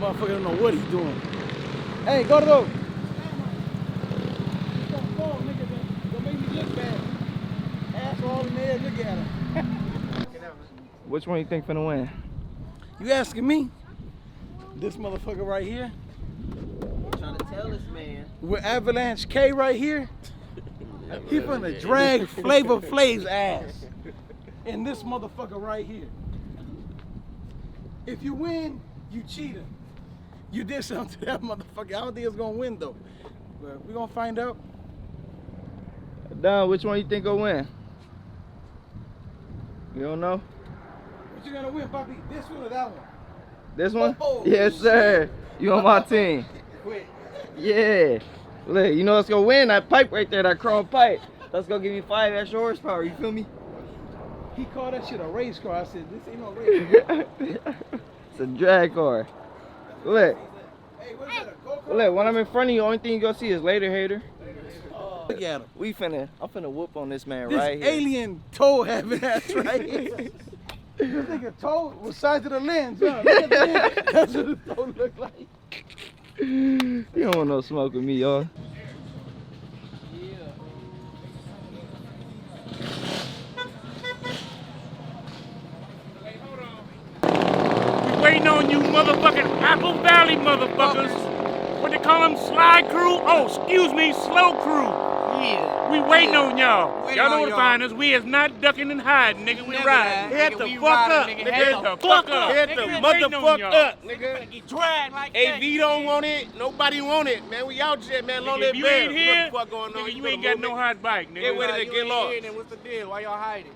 Motherfucker don't know what he's doing. Hey, go to those. Don't fall, nigga. Don't make me look bad. Asshole in there, look at him. Which one you think finna win? You asking me? This motherfucker right here? I'm trying to tell this man. With Avalanche K right here? He finna drag Flavor Flav's ass. And this motherfucker right here. If you win, you cheating. You did something to that motherfucker. I don't think it's gonna win though. But we're gonna find out. Don, which one you think will win? You don't know? What you gonna win, Poppy? This one or that one? This one? Oh, yes, sir. You on my team. Quit. Yeah. Look, you know what's gonna win? That pipe right there, that chrome pipe. That's gonna give you 5 extra horsepower, you feel me? He called that shit a race car. I said, this ain't no race car. It's a drag car. Look. Hey, what is that, a go-kart? Look, when I'm in front of you, only thing you gonna see is later, hater. Look at him. I'm finna whoop on this man This right here. alien toe having ass right here. This nigga toe was size of the lens, huh? Look at the lens. That's what the toe look like. You don't want no smoke with me, y'all. Waiting on you motherfucking Apple Valley motherfuckers. What they call them, slide crew? Oh, excuse me, slow crew. Yeah. We waiting on y'all. Waiting Y'all know on where to y'all. find us. We is not ducking and hiding, nigga. We Never ride. hide. Head Nigga, the we fuck riding, up. nigga. Nigga, Head head the the fuck fuck up. up. Head the Nigga, we waiting on motherfuck y'all. up, nigga. Get dragged like Hey, that. V don't want it. Nobody want it, man. We out here, man. Lonely If you bear. ain't here, What the fuck going on? nigga, you ain't got no hot bike, nigga. Get ready to get lost. Then what's the deal? Why y'all hiding?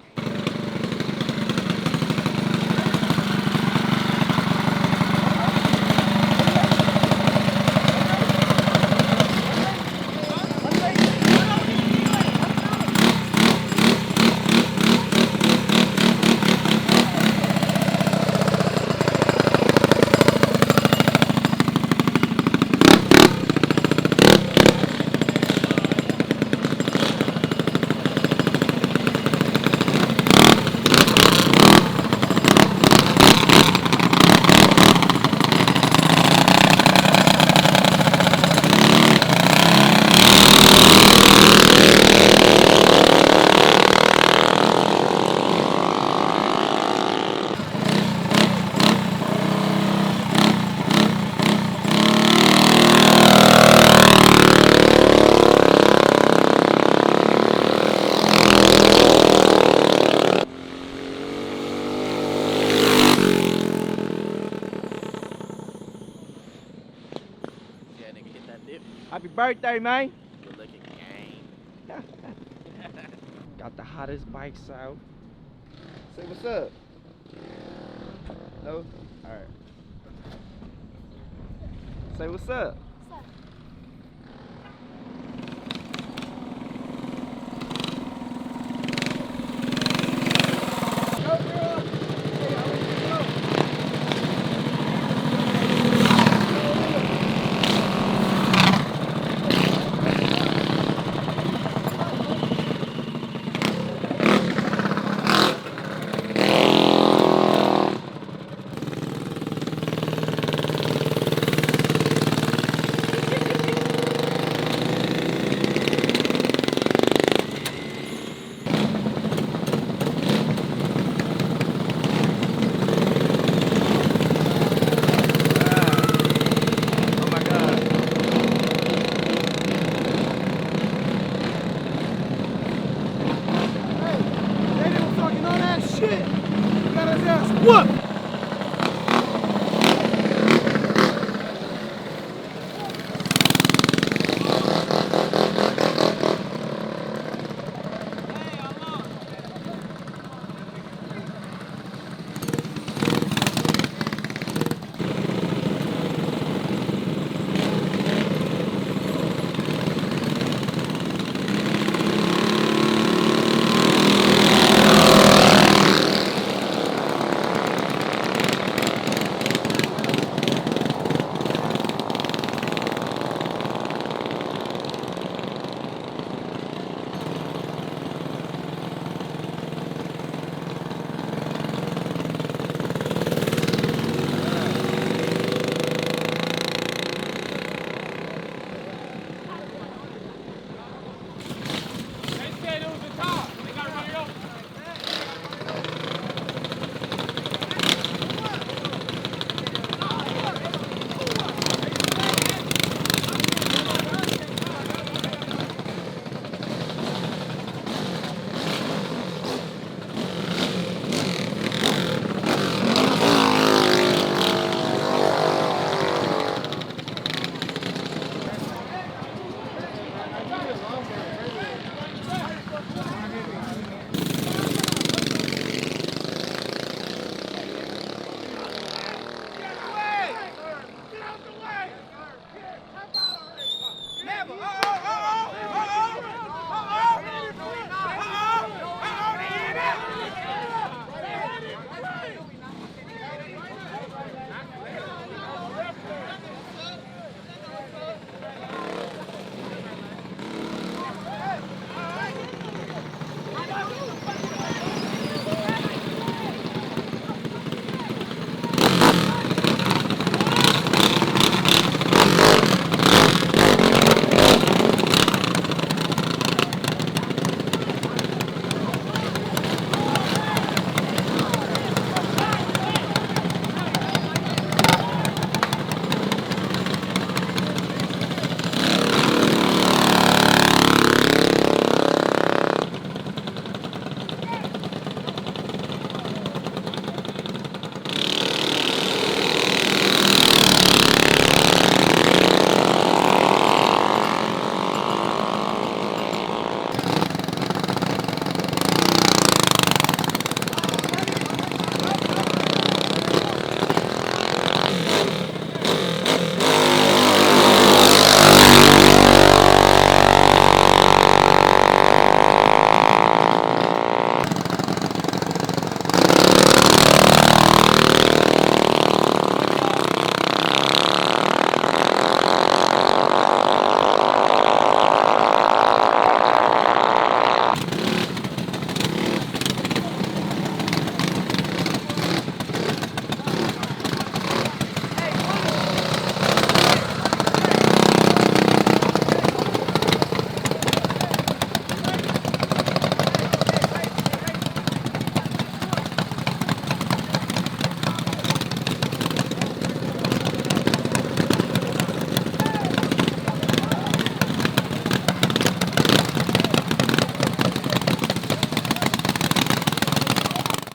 Yeah, nigga, hit that dip. Happy birthday, man. Good looking gang. Got the hottest bikes out. Say what's up. No? Alright. Say what's up.